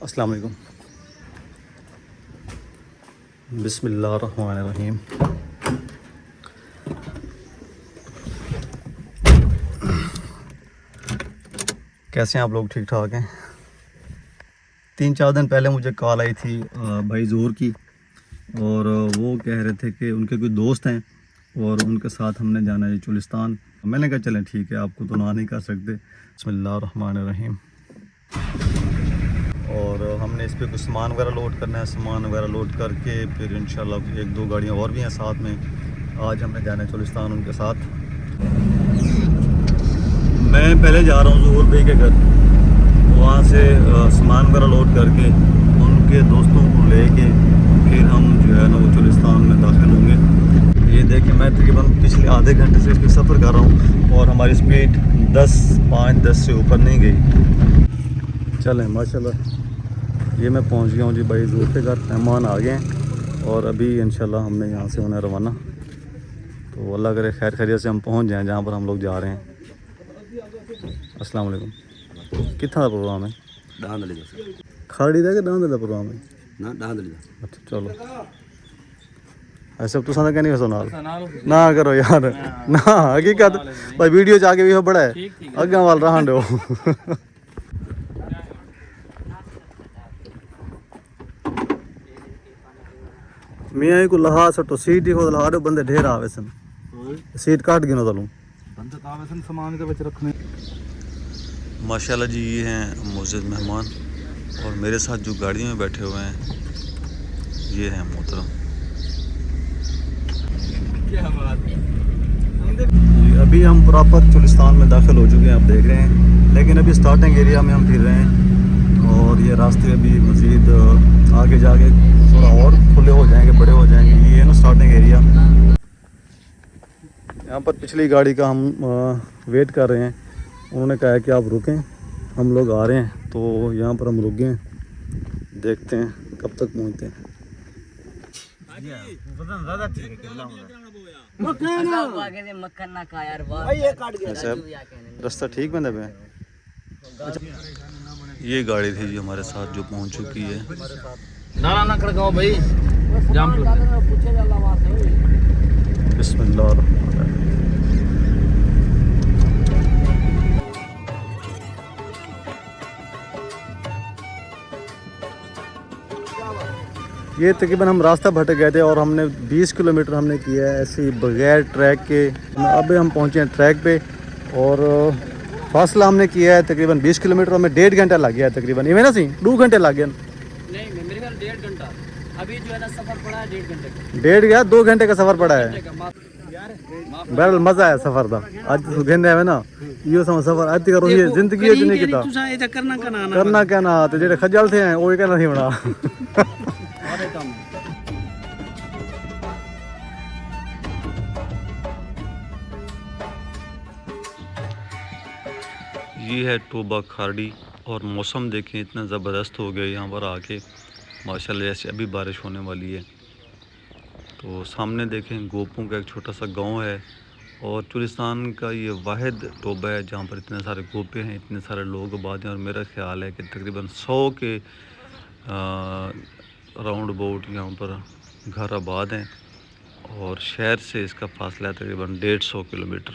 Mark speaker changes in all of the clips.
Speaker 1: अस्सलाम वालेकुम। बिस्मिल्लाहिर्रहमानिर्रहीम। कैसे हैं आप लोग? ठीक ठाक हैं? 3-4 दिन पहले मुझे कॉल आई थी भाई ज़ोर की, और वो कह रहे थे कि उनके कोई दोस्त हैं और उनके साथ हमने जाना है चुलिस्तान। मैंने कहा चलें ठीक है, आपको तो ना नहीं कर सकते। बिस्मिल्लाहिर्रहमानिर्रहीम। और हमने इस पे कुछ सामान वगैरह लोड करना है। सामान वगैरह लोड करके फिर इंशाल्लाह 1-2 गाड़ियाँ और भी हैं साथ में। आज हमने जाना है चुलिस्तान उनके साथ। मैं पहले जा रहा हूँ ज़ोहर भाई के घर, वहाँ से सामान वगैरह लोड करके उनके दोस्तों को लेके फिर हम जो है ना वो चुलिस्तान में दाखिल होंगे। ये देखिए, मैं तकरीबन पिछले आधे घंटे से इस पर सफ़र कर रहा हूँ और हमारी स्पीड 5-10 से ऊपर नहीं गई। चलें माशाल्लाह, ये मैं पहुंच गया हूँ जी भाई ज़ोर के घर। मेहमान आ गए हैं और अभी इंशाल्लाह हमने यहाँ से होना रवाना। तो अल्लाह करे खैर खैरियत से हम पहुँच जाएँ जहाँ पर हम लोग जा रहे हैं। अस्सलाम वालेकुम। कितना प्रोग्राम है? खाड़ी का डांद का प्रोग्राम है ना? डांद। अच्छा चलो, ऐसे तो कहनी हो सुना ना करो यार ना, हकीकत भाई वीडियो च आके भी बड़ा है अग्गा वाल रहा दो। मियाँ को लहा सटो सीट ही लहा दो, बंदे ढेर आवे सन, सीट काट गिनो तलूं बंदे आवे सन सामान के बच रखने। माशाल्लाह जी, ये हैं मुअज़्ज़ज़ मेहमान और मेरे साथ जो गाड़ी में बैठे हुए हैं ये हैं मोहतरम। क्या बात है। अभी हम प्रॉपर चुलिस्तान में दाखिल हो चुके हैं, आप देख रहे हैं। लेकिन अभी स्टार्टिंग एरिया में हम फिर रहे हैं और ये रास्ते अभी मज़ीद आगे जाके थोड़ा और खुले हो जाएंगे, बड़े हो जाएंगे। ये है ना स्टार्टिंग एरिया। यहाँ पर पिछली गाड़ी का हम वेट कर रहे हैं। उन्होंने कहा है कि आप रुकें, हम लोग आ रहे हैं। तो यहाँ पर हम रुक गए, देखते हैं कब तक पहुँचते हैं। रास्ता ठीक बंदा पे। ये गाड़ी थी जी हमारे साथ जो पहुँच चुकी है। ना खड़काओ भाई, बिस्मिल्लाह। ये तकरीबन हम रास्ता भटक गए थे और हमने 20 किलोमीटर हमने किया है ऐसे ही बगैर ट्रैक के। अब हम पहुंचे हैं ट्रैक पे और फासला हमने किया है तकरीबन 20 किलोमीटर। हमें 1.5 घंटा लग गया है तकरीबन। ये ना सी 2 घंटे लग गए।
Speaker 2: नहीं मेरे ख्याल 1.5 घंटा अभी जो है ना सफर पड़ा है 1.5 घंटे का।
Speaker 1: 1.5 गया 2 घंटे का सफर पड़ा है। बहरहाल मजा आया सफर का। आज तो कहने है ना यो सफर आज करो, ये जिंदगी च नहीं किया करना क्या ना, तो जेडे खजल थे हैं वो कहना नहीं होना। ये है टोबा खाड़ी और मौसम देखें इतना ज़बरदस्त हो गया यहाँ पर आके माशाल्लाह, जैसे अभी बारिश होने वाली है। तो सामने देखें गोपों का एक छोटा सा गांव है और चुलिस्तान का ये वाहिद टोबा है जहाँ पर इतने सारे गोपे हैं, इतने सारे लोग आबाद हैं। और मेरा ख्याल है कि तकरीबन 100 के राउंड अबाउट यहाँ पर घर आबाद हैं और शहर से इसका फासला है तकरीबन 150 किलोमीटर।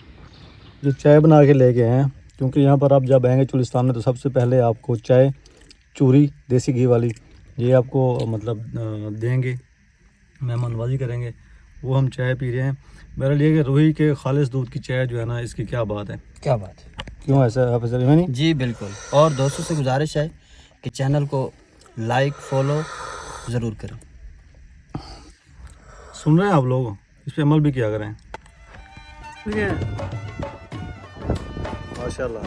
Speaker 1: जो चाय बना के लेके आए हैं, क्योंकि यहाँ पर आप जब आएंगे चुलिस्तान में तो सबसे पहले आपको चाय चूरी देसी घी वाली ये आपको मतलब देंगे, मेहमानवाजी करेंगे। वो हम चाय पी रहे हैं। बहरहाल ये कि रूही के खालिस दूध की चाय जो है ना, इसकी क्या बात है,
Speaker 2: क्या बात है।
Speaker 1: क्यों ऐसा आप नहीं?
Speaker 2: जी बिल्कुल। और दोस्तों से गुजारिश है कि चैनल को लाइक फॉलो ज़रूर करें।
Speaker 1: सुन रहे हैं आप लोग, इस पर अमल भी किया करें। माशाल्लाह।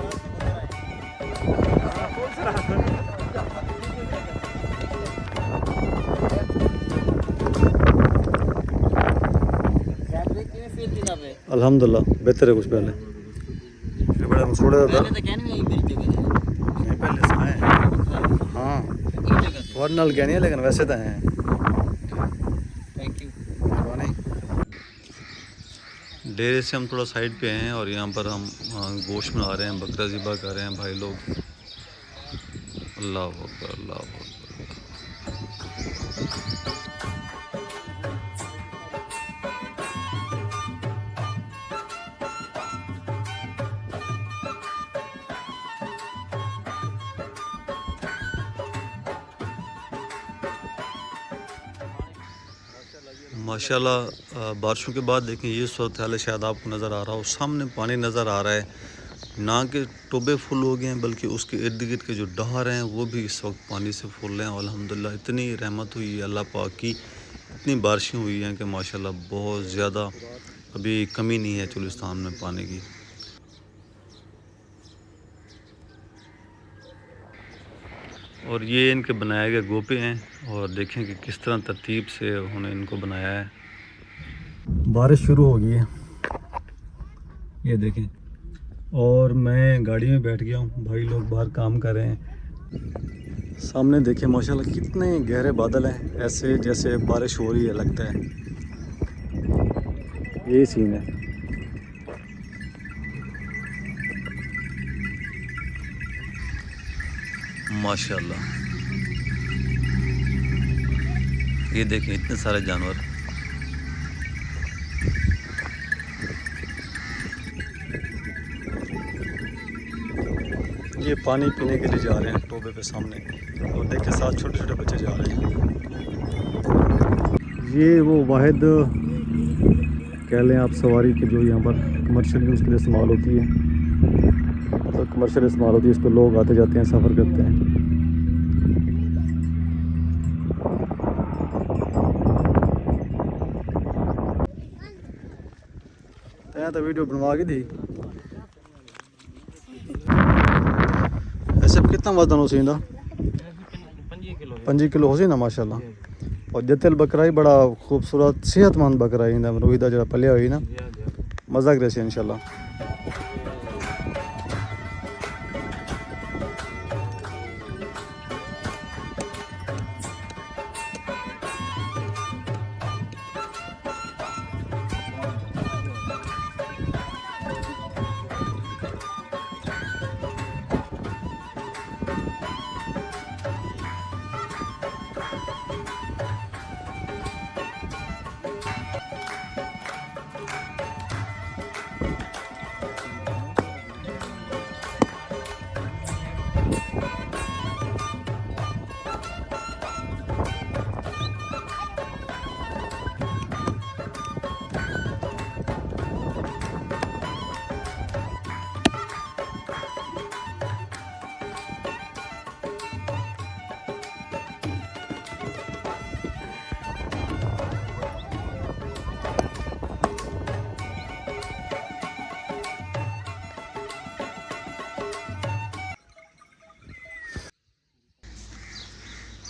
Speaker 1: अल्हम्दुलिल्लाह बेहतर है कुछ पहले। ये बड़ा मसरूड़ा था पहले से है। हाँ वर्नल क्या नहीं है लेकिन वैसे तो हैं।
Speaker 2: Thank you.
Speaker 1: डेरे से हम थोड़ा साइड पे हैं और यहाँ पर हम गोश्त बना रहे हैं, बकरा ज़िबा कर रहे हैं भाई लोग। अल्लाह अकबर, अल्लाह अकबर। माशाल्लाह बारिशों के बाद देखें ये सूरत हाल है, शायद आपको नज़र आ रहा हो, सामने पानी नज़र आ रहा है, ना कि टोबे फुल हो गए हैं बल्कि उसके इर्द गिर्द के जो डहार हैं वो भी इस वक्त पानी से फुल हैं। और अल्हम्दुलिल्लाह इतनी रहमत हुई है अल्लाह पाक की, इतनी बारिशें हुई हैं कि माशाल्लाह बहुत ज़्यादा अभी कमी नहीं है चुलिस्तान में पानी की। और ये इनके बनाए गए गोपे हैं और देखें कि किस तरह तरतीब से उन्होंने इनको बनाया है। बारिश शुरू हो गई है, ये देखें, और मैं गाड़ी में बैठ गया हूँ, भाई लोग बाहर काम कर रहे हैं। सामने देखें माशाल्लाह कितने गहरे बादल हैं, ऐसे जैसे बारिश हो रही है लगता है। यही सीन है। माशाल्लाह ये देखें इतने सारे जानवर। ये पानी पीने के लिए जा रहे हैं टोबे पे सामने, और देखें साथ छोटे छोटे बच्चे जा रहे हैं। ये वो वाहिद कह लें आप सवारी के जो यहाँ पर कमर्शियल यूज़ के लिए इस्तेमाल होती है, मतलब कमर्शियल इस्तेमाल होती है, इस पर लोग आते जाते हैं, सफ़र करते हैं। तो वीडियो बनवा के दी ऐसे कितना वजन हो सींदा 5 किलो हो सी ना माशाल्लाह। और जतिल बकरा ही बड़ा खूबसूरत सेहतमंद बकरा ही रोहिदा जो पलिया हुई ना, मज़ा करे सी इंशाल्लाह।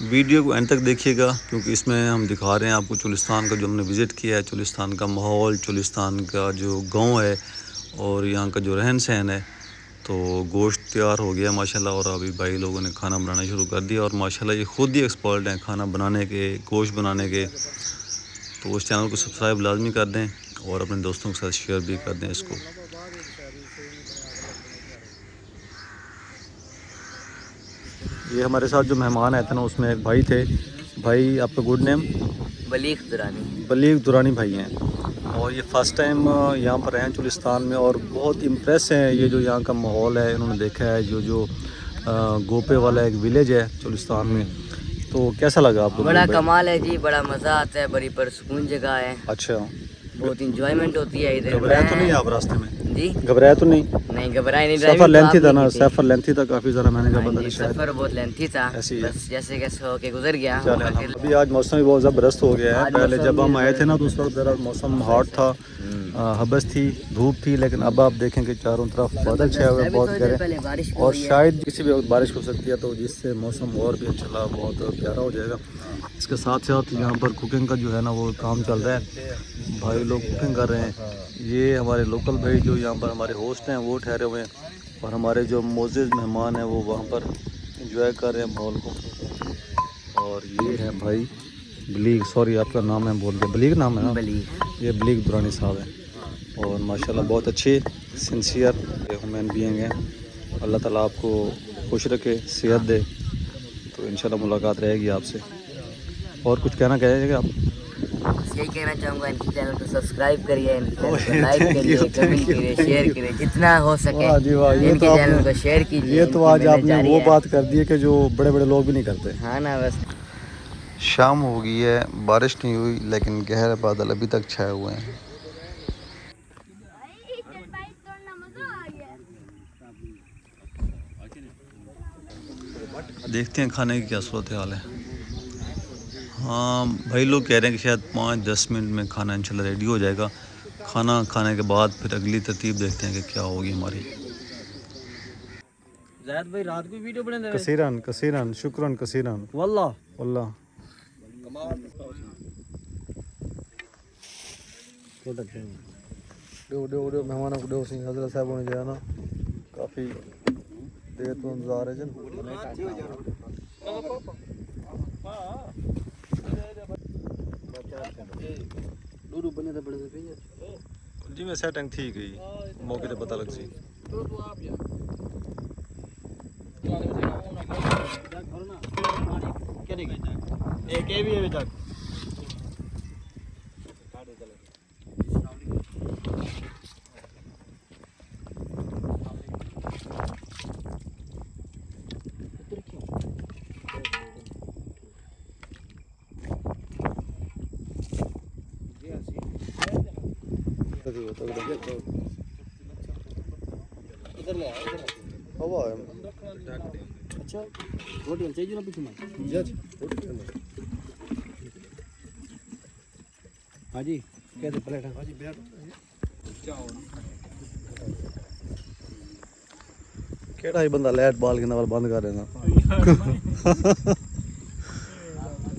Speaker 1: वीडियो को एंड तक देखिएगा क्योंकि इसमें हम दिखा रहे हैं आपको चुलिस्तान का जो हमने विज़िट किया है, चुलिस्तान का माहौल, चुलिस्तान का जो गांव है और यहाँ का जो रहन सहन है। तो गोश्त तैयार हो गया माशाल्लाह, और अभी भाई लोगों ने खाना बनाना शुरू कर दिया, और माशाल्लाह ये ख़ुद ही एक्सपर्ट हैं खाना बनाने के, गोश्त बनाने के। तो उस चैनल को सब्सक्राइब लाजमी कर दें और अपने दोस्तों के साथ शेयर भी कर दें इसको। ये हमारे साथ जो मेहमान आए थे ना, उसमें एक भाई थे। भाई आपका गुड नेम?
Speaker 2: बलीग दुरानी।
Speaker 1: बलीग दुरानी भाई हैं, और ये फ़र्स्ट टाइम यहाँ पर हैं चुलिस्तान में, और बहुत इम्प्रेस हैं ये जो यहाँ का माहौल है। इन्होंने देखा है जो गोपे वाला एक विलेज है चुलिस्तान में। तो कैसा लगा आपको?
Speaker 2: बड़ा कमाल है जी, बड़ा मज़ा आता है, बड़ी परसकून जगह है।
Speaker 1: अच्छा,
Speaker 2: बहुत इंजॉयमेंट होती है इधर।
Speaker 1: घबराया तो नहीं आप रास्ते में?
Speaker 2: जी
Speaker 1: घबराया तो नहीं?
Speaker 2: नहीं घबराए नहीं।
Speaker 1: सफ़र लेंथी था ना, सफ़र लेंथी था काफ़ी ज़रा, मैंने कहा पता नहीं शायद।
Speaker 2: सफ़र बहुत लेंथी था, बस जैसे कैसे होके गुजर गया।
Speaker 1: अभी आज मौसम भी बहुत ज़बरदस्त हो गया है। पहले जब हम आए थे ना तो उस वक्त ज़रा मौसम हॉट था, हबस थी, धूप थी, लेकिन अब आप देखें कि चारों तरफ बादल छाए हुए बहुत गहरे, और शायद किसी भी वक्त बारिश हो सकती है, तो जिससे मौसम और भी इंशाल्लाह बहुत प्यारा हो जाएगा। इसके साथ साथ यहाँ पर कुकिंग का जो है ना वो काम चल रहा है, भाई लोग कुकिंग कर रहे हैं। ये हमारे लोकल भाई जो यहाँ पर हमारे होस्ट हैं वो ठहरे हुए हैं, और हमारे जो मोअज़्ज़िज़ मेहमान हैं वो वहाँ पर इंजॉय कर रहे हैं माहौल को। और ये है भाई बलीग, सॉरी आपका नाम है बोल गया, बलीग नाम है ना? बलीग। ये बलीग दुरानी साहब हैं, और माशाल्लाह बहुत अच्छे सिंसियर ह्यूमन बीइंग हैं। अल्लाह ताला आपको खुश रखे, सेहत दे, तो इंशाल्लाह मुलाकात रहेगी आपसे। और कुछ कहना कहेंगे आप?
Speaker 3: यही कहना चाहूँगा, इनके चैनल को सब्सक्राइब करिए, इनके चैनल को लाइक करिए, कमेंट करिए, शेयर करिए, जितना हो सके
Speaker 1: वाह जी वाह, ये
Speaker 3: इनके
Speaker 1: तो
Speaker 3: चैनल
Speaker 1: आपने
Speaker 3: को शेयर कीजिए।
Speaker 1: ये तो
Speaker 3: इनकी
Speaker 1: आज
Speaker 3: मेहनत
Speaker 1: आपने
Speaker 3: जारी
Speaker 1: वो
Speaker 3: है।
Speaker 1: बात कर दी है कि जो बड़े बड़े लोग भी नहीं करते।
Speaker 3: हाँ ना, बस
Speaker 1: शाम हो गई है, बारिश नहीं हुई लेकिन गहरे बादल अभी तक छाए हुए हैं। देखते हैं खाने की क्या सूरत हाल है। हाँ भाई लोग कह रहे हैं कि शायद 5-10 मिनट में खाना इंशाल्लाह रेडी हो जाएगा। खाना खाने के बाद फिर अगली तरतीब देखते हैं कि क्या होगी हमारी।
Speaker 2: जायद भाई रात को वीडियो बने दे
Speaker 1: कसीरन कसीरन शुक्रन कसीरन
Speaker 2: वल्लाह
Speaker 1: वल्लाह। दो मेहमानों को दो सिंह हजरत साहब ने जो है ना काफ़ी देर तो इंतजार है जन।
Speaker 2: बने थे बड़े
Speaker 1: जी मैं सेटिंग थी गई मौके पे पता लग सी।
Speaker 2: एक ये भी है बेटा।
Speaker 3: इधर ले
Speaker 1: हवा है।
Speaker 2: अच्छा रोटी चाहिए ना पीछे में। हाँ जी कैसे प्लेट है?
Speaker 1: केड़ा ही बंदा लाइट बाल के नाल बंद कर देना।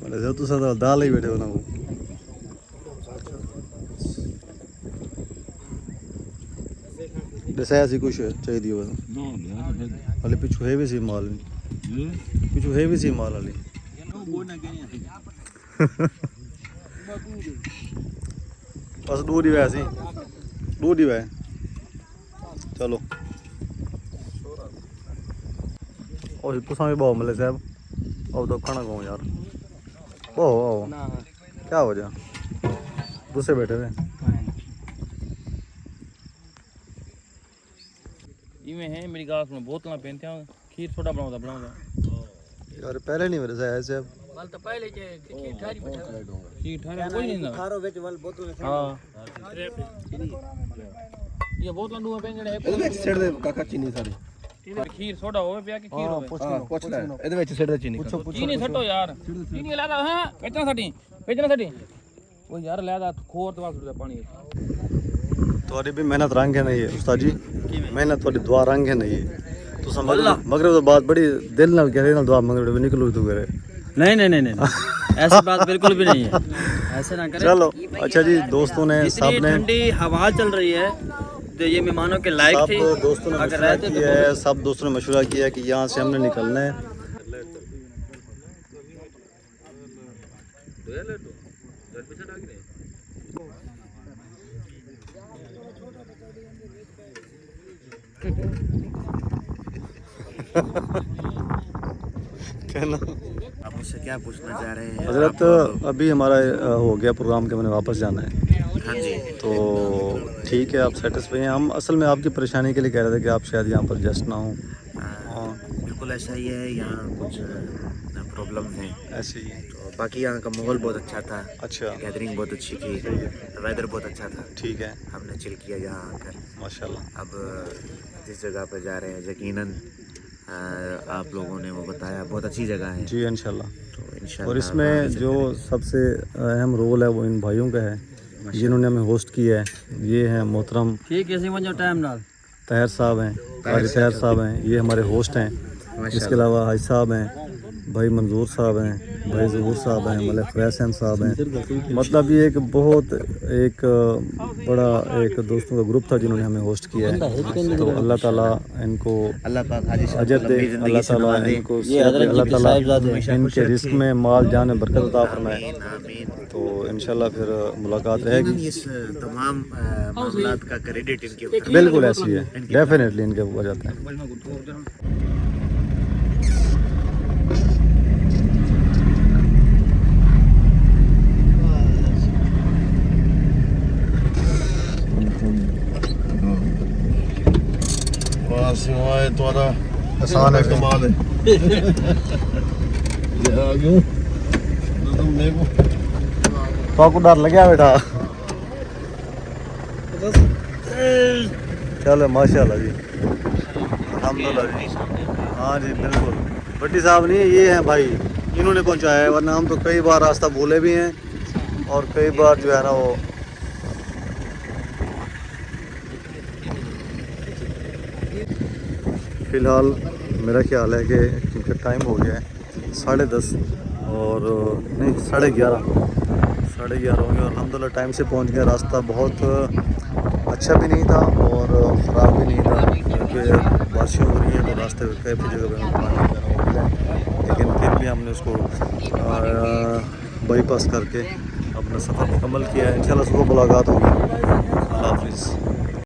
Speaker 1: बड़े जो तुसा तो दाल ही बैठे हो ना वो। दसाया सी कुछ चाहिए हो हाले पिछू है भी सी माल पिछू है भी सी माल हाले। बस दूर ही वैसी दूर ही वै चलो। और तुसा भी बहुत मिले साहब अब तो खाना खाओ यार बहुत क्या हो जा दूसरे बैठे हुए
Speaker 4: इवें है मेरी गाल सुनो बोतल पहनते हैं खीर थोड़ा बनाऊंगा
Speaker 1: यार पहले नहीं मेरे साहब साहब
Speaker 3: वाल तो पहले जे खीर ठारी बैठा
Speaker 4: खीर ठारा कोई नहीं ना
Speaker 2: खारो बेच वाल बोतल में
Speaker 4: हां ये बोतल दूं पहनने है
Speaker 2: सेड़ दे काका चीनी सारी
Speaker 4: खीर सोडा होवे पिया कि खीर होवे
Speaker 2: पूछ ले ਇਹਦੇ ਵਿੱਚ सेड़ दे चीनी
Speaker 4: चीनी सटो यार चीनी लादा हां बेचना सटी ओ यार लादा खोर तो वाल पानी
Speaker 1: थोड़ी भी मेहनत रंग है नहीं है उस्ताद जी मेहनत थोड़ी दुआ रंग है नहीं है तो मगरब तो बात बड़ी दिल नाल कह रहे ना दुआ मगरब निकलू तू करे
Speaker 2: नहीं ऐसी बात बिल्कुल भी नहीं है ऐसे ना करें।
Speaker 1: चलो अच्छा जी दोस्तों ने
Speaker 2: इतनी
Speaker 1: सब ने
Speaker 2: ठंडी हवा चल रही है तो ये मेहमानों के लायक थी।
Speaker 1: सब दोस्तों ने
Speaker 2: अगर
Speaker 1: मशवरा
Speaker 2: रहते तो
Speaker 1: किया है सब दोस्तों ने मशवरा किया है कि यहाँ से हमने निकलना है। कहना
Speaker 3: आप मुझसे क्या पूछना चाह रहे हैं?
Speaker 1: हजरत अभी हमारा हो गया प्रोग्राम के मैंने वापस जाना है।
Speaker 3: हाँ जी
Speaker 1: तो ठीक है आप सेटिस्फाई हैं। हम असल में आपकी परेशानी के लिए कह रहे थे कि आप शायद यहाँ पर जस्ट ना हो।
Speaker 3: बिल्कुल ऐसा ही है, यहाँ कुछ प्रॉब्लम है
Speaker 1: ऐसे ही
Speaker 3: तो बाकी यहाँ का माहौल बहुत अच्छा था।
Speaker 1: अच्छा
Speaker 3: गैदरिंग बहुत अच्छी थी, वेदर बहुत अच्छा था,
Speaker 1: ठीक है
Speaker 3: हमने चिल किया यहाँ आकर।
Speaker 1: माशाल्लाह।
Speaker 3: अब जिस जगह पर जा रहे हैं यकीनन आप लोगों ने वो बताया बहुत अच्छी जगह है
Speaker 1: जी इंशाल्लाह।
Speaker 3: तो इंशाल्लाह।
Speaker 1: और इसमें जो सबसे अहम रोल है वो इन भाइयों का है जिन्होंने हमें होस्ट किया है। ये हैं मोहतरम
Speaker 2: ठीक है समझो टाइम नाल
Speaker 1: तहर साहब हैं, कारी तहर साहब हैं, ये हमारे होस्ट हैं। इसके अलावा हाज साहब हैं, भाई मंजूर साहब हैं, भाई ज़हूर साहब हैं, मलिक फैसन साहब हैं। मतलब ये एक बहुत एक बड़ा एक दोस्तों का ग्रुप था जिन्होंने हमें होस्ट किया है। तो अल्लाह ताला इनको
Speaker 3: अल्लाह पाक हाजी साहब
Speaker 1: अजर दे, अल्लाह ताला इनको अल्लाह ताला इनके रिस्क में माल जान में बरकत अता फरमाए।
Speaker 3: आमीन।
Speaker 1: तो इंशाल्लाह फिर मुलाकात रहेगी।
Speaker 3: इस तमाम मामलात का क्रेडिट इनके ऊपर
Speaker 1: बिल्कुल ऐसी है डेफिनेटली इनके ऊपर जाता है। सिवाय तुम्हारा आसान है कमाल है तो डर लगे बेटा चलो माशाल्लाह जी अल्हम्दुलिल्लाह जी हाँ जी बिल्कुल भट्टी साहब नहीं ये हैं भाई इन्होंने पहुंचाया है वरना हम तो कई बार रास्ता भूले भी हैं और कई बार जो है ना वो फ़िलहाल मेरा ख्याल है कि क्योंकि टाइम हो गया है 10:30 और नहीं 11:30 हो गया और अल्हम्दुलिल्लाह टाइम से पहुंच गया। रास्ता बहुत अच्छा भी नहीं था और ख़राब भी नहीं था क्योंकि बारिशें हो रही हैं तो रास्ते कई जगह पे पानी वगैरह हो गया है, लेकिन फिर भी हमने उसको बाईपास करके अपना सफ़र मुकम्मल किया है। इंशाल्लाह सुबह मुलाकात होगी। अल्लाह हाफ़िज़।